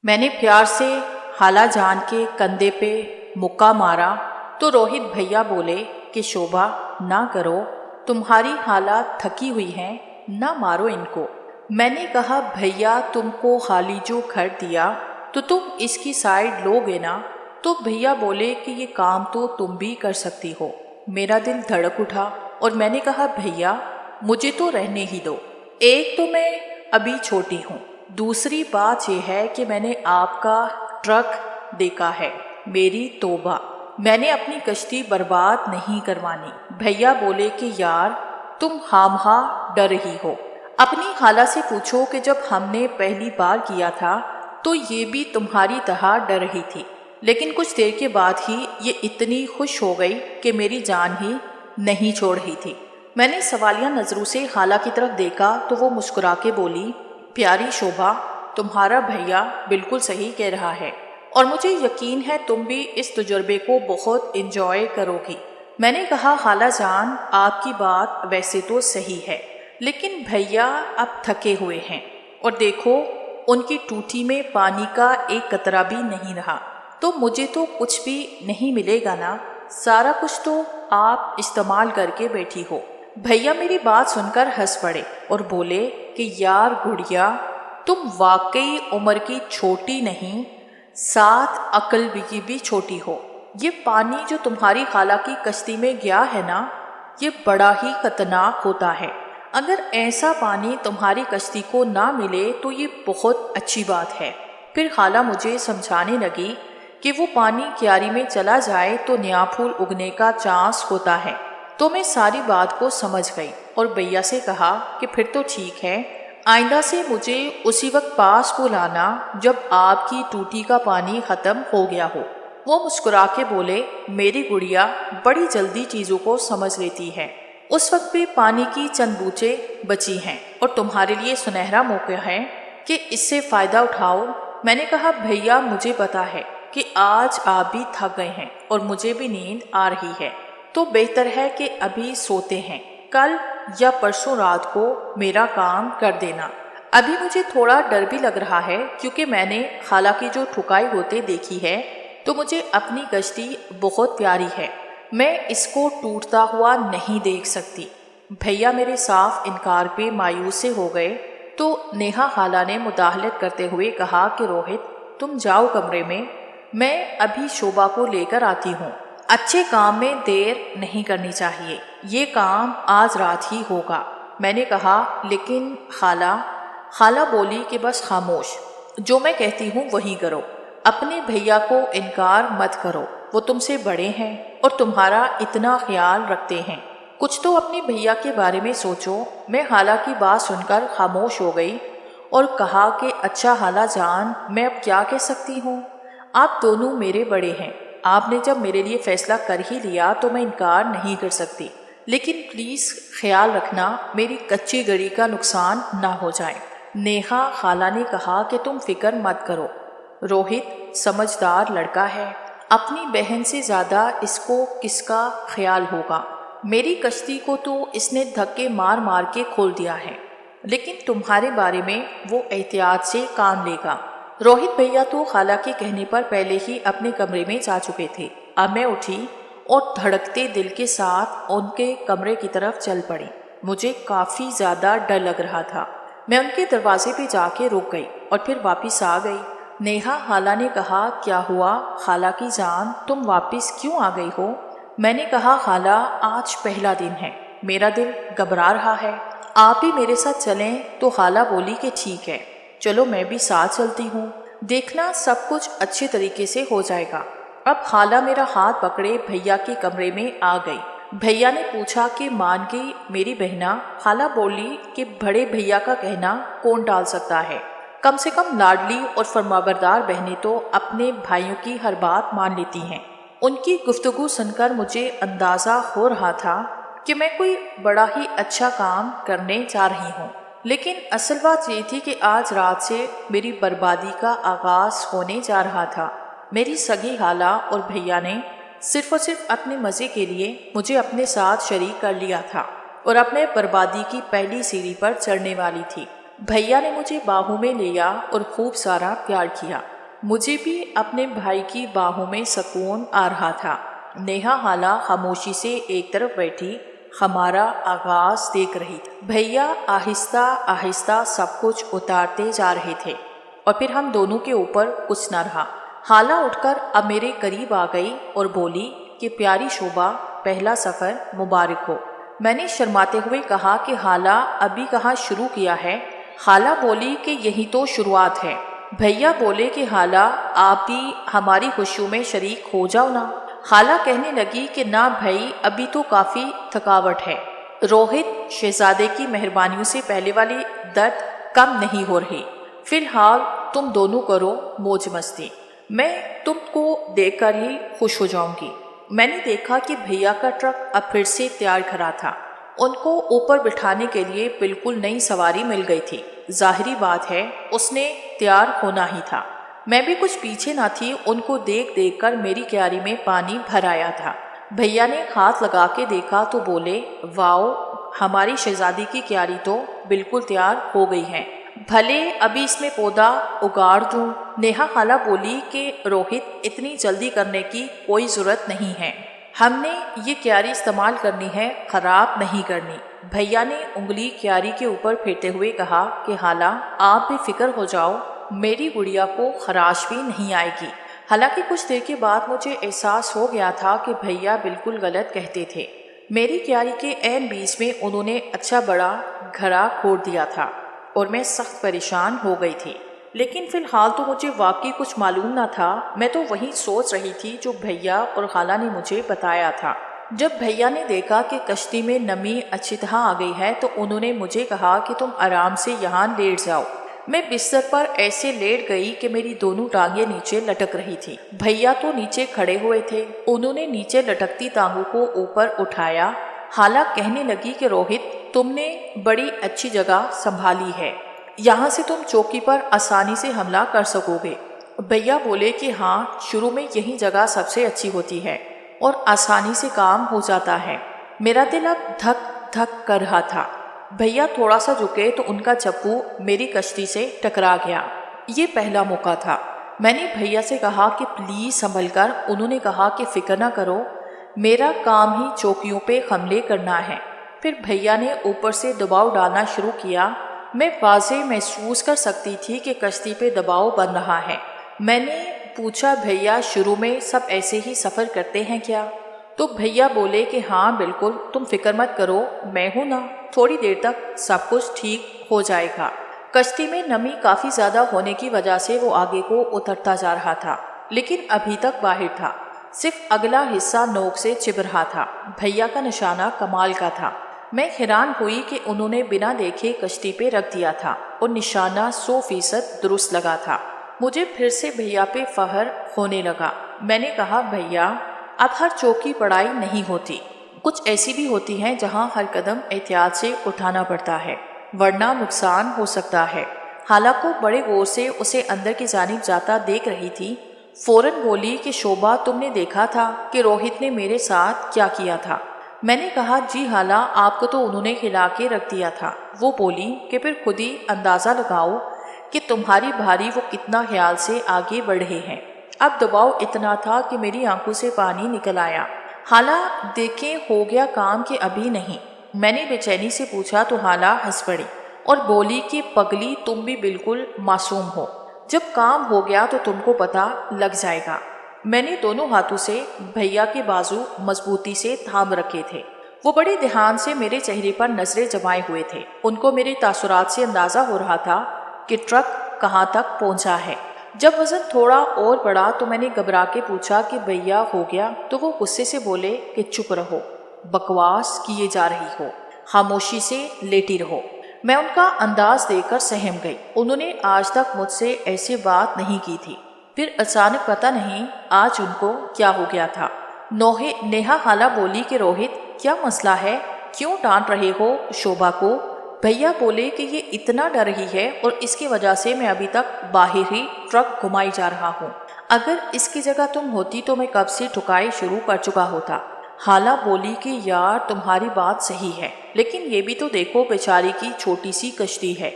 میں نے پیار سے خالہ جان کے کندھے پہ مکہ مارا تو روہت بھیا بولے کہ شوبھا نہ کرو، تمہاری خالہ تھکی ہوئی ہیں، نہ مارو ان کو۔ میں نے کہا بھیا تم کو خالی جو گھر دیا تو تم اس کی سائیڈ لو گے نا؟ تو بھیا بولے کہ یہ کام تو تم بھی کر سکتی ہو۔ میرا دل دھڑک اٹھا اور میں نے کہا بھیا مجھے تو رہنے ہی دو، ایک تو میں ابھی چھوٹی ہوں، دوسری بات یہ ہے کہ میں نے آپ کا ٹرک دیکھا ہے، میری توبہ، میں نے اپنی کشتی برباد نہیں کروانی۔ بھیا بولے کہ یار تم خامخواہ ڈر رہی ہو، اپنی خالہ سے پوچھو کہ جب ہم نے پہلی بار کیا تھا تو یہ بھی تمہاری طرح ڈر رہی تھی، لیکن کچھ دیر کے بعد ہی یہ اتنی خوش ہو گئی کہ میری جان ہی نہیں چھوڑ رہی تھی۔ میں نے سوالیہ نظروں سے خالہ کی طرف دیکھا تو وہ مسکرا کے بولی پیاری شوبھا تمہارا بھیا بالکل صحیح کہہ رہا ہے اور مجھے یقین ہے تم بھی اس تجربے کو بہت انجوائے کرو گی۔ میں نے کہا خالہ جان آپ کی بات ویسے تو صحیح ہے، لیکن بھیا اب تھکے ہوئے ہیں اور دیکھو ان کی ٹوٹی میں پانی کا ایک قطرہ بھی نہیں رہا، تو مجھے تو کچھ بھی نہیں ملے گا نا، سارا کچھ تو آپ استعمال کر کے بیٹھی ہو۔ بھیا میری بات سن کر ہنس پڑے اور بولے کہ یار گڑیا تم واقعی عمر کی چھوٹی نہیں، ساتھ عقل کی بھی چھوٹی ہو۔ یہ پانی جو تمہاری خالہ کی کشتی میں گیا ہے نا، یہ بڑا ہی خطرناک ہوتا ہے۔ اگر ایسا پانی تمہاری کشتی کو نہ ملے تو یہ بہت اچھی بات ہے۔ پھر خالہ مجھے سمجھانے لگی کہ وہ پانی کیاری میں چلا جائے تو نیا پھول اگنے کا چانس ہوتا ہے۔ تو میں ساری بات کو سمجھ گئی اور بھیا سے کہا کہ پھر تو ٹھیک ہے، آئندہ سے مجھے اسی وقت پاس بلانا جب آپ کی ٹوٹی کا پانی ختم ہو گیا ہو۔ وہ مسکرا کے بولے میری گڑیا بڑی جلدی چیزوں کو سمجھ لیتی ہے، اس وقت بھی پانی کی چند بوچے بچی ہیں اور تمہارے لیے سنہرا موقع ہے کہ اس سے فائدہ اٹھاؤ۔ میں نے کہا بھیا مجھے پتا ہے کہ آج آپ بھی تھک گئے ہیں اور مجھے بھی نیند آ رہی ہے، تو بہتر ہے کہ ابھی سوتے ہیں، کل یا پرسوں رات کو میرا کام کر دینا۔ ابھی مجھے تھوڑا ڈر بھی لگ رہا ہے کیونکہ میں نے خالہ کی جو ٹھکائی ہوتے دیکھی ہے، تو مجھے اپنی کشتی بہت پیاری ہے، میں اس کو ٹوٹتا ہوا نہیں دیکھ سکتی۔ بھیا میرے صاف انکار پہ مایوس سے ہو گئے تو نیہا خالہ نے مداخلت کرتے ہوئے کہا کہ روہت تم جاؤ کمرے میں ابھی شوبھا کو لے کر آتی ہوں۔ اچھے کام میں دیر نہیں کرنی چاہیے، یہ کام آج رات ہی ہوگا۔ میں نے کہا لیکن خالہ بولی کہ بس خاموش، جو میں کہتی ہوں وہی کرو، اپنے بھیا کو انکار مت کرو، وہ تم سے بڑے ہیں اور تمہارا اتنا خیال رکھتے ہیں، کچھ تو اپنے بھیا کے بارے میں سوچو۔ میں خالہ کی بات سن کر خاموش ہو گئی اور کہا کہ اچھا خالہ جان میں اب کیا کہہ سکتی ہوں، آپ دونوں میرے بڑے ہیں، آپ نے جب میرے لیے فیصلہ کر ہی لیا تو میں انکار نہیں کر سکتی، لیکن پلیز خیال رکھنا میری کچی گڑی کا نقصان نہ ہو جائے۔ نیہا خالہ نے کہا کہ تم فکر مت کرو، روہت سمجھدار لڑکا ہے، اپنی بہن سے زیادہ اس کو کس کا خیال ہوگا، میری کشتی کو تو اس نے دھکے مار مار کے کھول دیا ہے، لیکن تمہارے بارے میں وہ احتیاط سے کام لے گا۔ روہت بھیا تو خالہ کے کہنے پر پہلے ہی اپنے کمرے میں جا چکے تھے۔ اب میں اٹھی اور دھڑکتے دل کے ساتھ ان کے کمرے کی طرف چل پڑی۔ مجھے کافی زیادہ ڈر لگ رہا تھا۔ میں ان کے دروازے پہ جا کے رک گئی اور پھر واپس آ گئی۔ نیہا خالہ نے کہا کیا ہوا خالہ کی جان، تم واپس کیوں آ گئی ہو؟ میں نے کہا خالہ آج پہلا دن ہے، میرا دل گھبرا رہا ہے، آپ بھی میرے ساتھ چلیں؟ تو خالہ بولی کہ ٹھیک ہے چلو میں بھی ساتھ چلتی ہوں، دیکھنا سب کچھ اچھے طریقے سے ہو جائے گا۔ اب خالہ میرا ہاتھ پکڑے بھیا کے کمرے میں آ گئی۔ بھیا نے پوچھا کہ مان گئی میری بہنا؟ خالہ بولی کہ بڑے بھیا کا کہنا کون ٹال سکتا ہے، کم سے کم لاڈلی اور فرمانبردار بہنیں تو اپنے بھائیوں کی ہر بات مان لیتی ہیں۔ ان کی گفتگو سن کر مجھے اندازہ ہو رہا تھا کہ میں کوئی بڑا ہی اچھا کام کرنے جا رہی ہوں، لیکن اصل بات یہ تھی کہ آج رات سے میری بربادی کا آغاز ہونے جا رہا تھا۔ میری سگی خالہ اور بھیا نے صرف اور صرف اپنے مزے کے لیے مجھے اپنے ساتھ شریک کر لیا تھا اور اب میں بربادی کی پہلی سیڑھی پر چڑھنے والی تھی۔ بھیا نے مجھے باہوں میں لیا اور خوب سارا پیار کیا۔ مجھے بھی اپنے بھائی کی باہوں میں سکون آ رہا تھا۔ نیہا خالہ خاموشی سے ایک طرف بیٹھی ہمارا آغاز دیکھ رہی تھی۔ بھیا آہستہ آہستہ سب کچھ اتارتے جا رہے تھے اور پھر ہم دونوں کے اوپر کچھ نہ رہا۔ خالہ اٹھ کر اب میرے قریب آ گئی اور بولی کہ پیاری شوبھا، پہلا سفر مبارک ہو۔ میں نے شرماتے ہوئے کہا کہ خالہ ابھی کہاں شروع کیا ہے؟ خالہ بولی کہ یہی تو شروعات ہے۔ بھیا بولے کہ خالہ آپ بھی ہماری خوشیوں میں شریک ہو جاؤ نا۔ خالہ کہنے لگی کہ نہ بھائی، ابھی تو کافی تھکاوٹ ہے۔ روہت شہزادے کی مہربانیوں سے پہلے والی درد کم نہیں ہو رہی۔ فی الحال تم دونوں کرو موج مستی، میں تم کو دیکھ کر ہی خوش ہو جاؤں گی۔ میں نے دیکھا کہ بھیا کا ٹرک اب پھر سے تیار کھڑا تھا۔ ان کو اوپر بٹھانے کے لیے بالکل نئی سواری مل گئی تھی۔ ظاہری بات ہے اس نے تیار ہونا ہی تھا۔ میں بھی کچھ پیچھے نہ تھی، ان کو دیکھ دیکھ کر میری کیاری میں پانی بھر آیا تھا۔ بھیا نے ہاتھ لگا کے دیکھا تو بولے، واؤ، ہماری شہزادی کی کیاری تو بالکل تیار ہو گئی ہے، بھلے ابھی اس میں پودا اگاڑ دوں۔ نیہا خالہ بولی کہ روہت، اتنی جلدی کرنے کی کوئی ضرورت نہیں ہے، ہم نے یہ کیاری استعمال کرنی ہے، خراب نہیں کرنی۔ بھیا نے انگلی کیاری کے اوپر پھیرتے ہوئے کہا کہ خالہ آپ بھی فکر ہو جاؤ، میری گڑیا کو خراش بھی نہیں آئے گی۔ حالانکہ کچھ دیر کے بعد مجھے احساس ہو گیا تھا کہ بھیا بالکل غلط کہتے تھے۔ میری کیاری کے عین بیچ میں انہوں نے اچھا بڑا گھڑا کھود دیا تھا اور میں سخت پریشان ہو گئی تھی۔ لیکن فی الحال تو مجھے واقعی کچھ معلوم نہ تھا، میں تو وہی سوچ رہی تھی جو بھیا اور خالہ نے مجھے بتایا تھا۔ جب بھیا نے دیکھا کہ کشتی میں نمی اچھی طرح آ گئی ہے تو انہوں نے مجھے کہا کہ تم آرام سے یہاں لیٹ جاؤ۔ میں بستر پر ایسے لیٹ گئی کہ میری دونوں ٹانگیں نیچے لٹک رہی تھی۔ بھیا تو نیچے کھڑے ہوئے تھے، انہوں نے نیچے لٹکتی ٹانگوں کو اوپر اٹھایا۔ خالہ کہنے لگی کہ روہت، تم نے بڑی اچھی جگہ سنبھالی ہے، یہاں سے تم چوکی پر آسانی سے حملہ کر سکو گے۔ بھیا بولے کہ ہاں، شروع میں یہی جگہ سب سے اچھی ہوتی ہے اور آسانی سے کام ہو جاتا ہے۔ میرا دل اب دھک دھک کر رہا تھا۔ بھیا تھوڑا سا جھکے تو ان کا چپو میری کشتی سے ٹکرا گیا۔ یہ پہلا موقع تھا۔ میں نے بھیا سے کہا کہ پلیز سنبھل کر۔ انہوں نے کہا کہ فکر نہ کرو، میرا کام ہی چوکیوں پہ حملے کرنا ہے۔ پھر بھیا نے اوپر سے دباؤ ڈالنا شروع کیا۔ میں واضح محسوس کر سکتی تھی کہ کشتی پہ دباؤ بن رہا ہے۔ میں نے پوچھا، بھیا شروع میں سب ایسے ہی سفر کرتے ہیں کیا؟ تو بھیا بولے کہ ہاں بالکل، تم فکر مت کرو، میں ہوں نا، تھوڑی دیر تک سب کچھ ٹھیک ہو جائے گا۔ کشتی میں نمی کافی زیادہ ہونے کی وجہ سے وہ آگے کو اترتا جا رہا تھا، لیکن ابھی تک باہر تھا، صرف اگلا حصہ نوک سے چبھ رہا تھا۔ بھیا کا نشانہ کمال کا تھا۔ میں حیران ہوئی کہ انہوں نے بنا دیکھے کشتی پہ رکھ دیا تھا اور نشانہ 100% درست لگا تھا۔ مجھے پھر سے بھیا پہ فخر ہونے لگا۔ میں نے کہا، بھیا اب ہر چوکی پڑائی نہیں ہوتی، کچھ ایسی بھی ہوتی ہیں جہاں ہر قدم احتیاط سے اٹھانا پڑتا ہے، ورنہ نقصان ہو سکتا ہے۔ خالہ کو بڑے غور سے اسے اندر کی جانب جاتا دیکھ رہی تھی۔ فوراً بولی کہ شوبھا، تم نے دیکھا تھا کہ روہت نے میرے ساتھ کیا کیا تھا؟ میں نے کہا، جی خالہ، آپ کو تو انہوں نے ہلا کے رکھ دیا تھا۔ وہ بولی کہ پھر خود ہی اندازہ لگاؤ کہ تمہاری بھاری وہ کتنا خیال سے آگے بڑھ رہے ہیں۔ اب دباؤ اتنا تھا کہ میری آنکھوں سے پانی نکل آیا۔ خالہ دیکھیں ہو گیا کام کہ ابھی نہیں؟ میں نے بے چینی سے پوچھا تو خالہ ہنس پڑی اور بولی کہ پگلی، تم بھی بالکل معصوم ہو، جب کام ہو گیا تو تم کو پتہ لگ جائے گا۔ میں نے دونوں ہاتھوں سے بھیا کے بازو مضبوطی سے تھام رکھے تھے۔ وہ بڑے دھیان سے میرے چہرے پر نظریں جمائے ہوئے تھے۔ ان کو میرے تاثرات سے اندازہ ہو رہا تھا کہ ٹرک کہاں تک پہنچا ہے۔ جب وزن تھوڑا اور بڑھا تو میں نے گھبرا کے پوچھا کہ بھیا ہو گیا؟ تو وہ غصے سے بولے کہ چپ رہو، بکواس کیے جا رہی ہو، خاموشی سے لیٹی رہو۔ میں ان کا انداز دیکھ کر سہم گئی۔ انہوں نے آج تک مجھ سے ایسی بات نہیں کی تھی، پھر اچانک پتہ نہیں آج ان کو کیا ہو گیا تھا۔ نیہا خالہ بولی کہ روہت، کیا مسئلہ ہے؟ کیوں ڈانٹ رہے ہو شوبھا کو؟ بھیا بولے کہ یہ اتنا ڈر رہی ہے اور اس کی وجہ سے میں ابھی تک باہر ہی ٹرک گھمائی جا رہا ہوں۔ اگر اس کی جگہ تم ہوتی تو میں کب سے ٹھکائی شروع کر چکا ہوتا۔ خالہ بولی کہ یار تمہاری بات صحیح ہے، لیکن یہ بھی تو دیکھو بیچاری کی چھوٹی سی کشتی ہے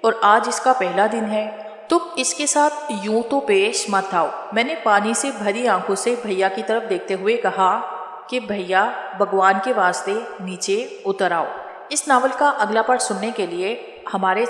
اور آج اس کا پہلا دن ہے، تم اس کے ساتھ یوں تو پیش مت آؤ۔ میں نے پانی سے بھری آنکھوں سے بھیا کی طرف دیکھتے ہوئے کہا کہ بھیا بھگوان کے واسطے نیچے اتر آؤ۔ اس ناول کا اگلا پارٹ سننے کے لیے ہمارے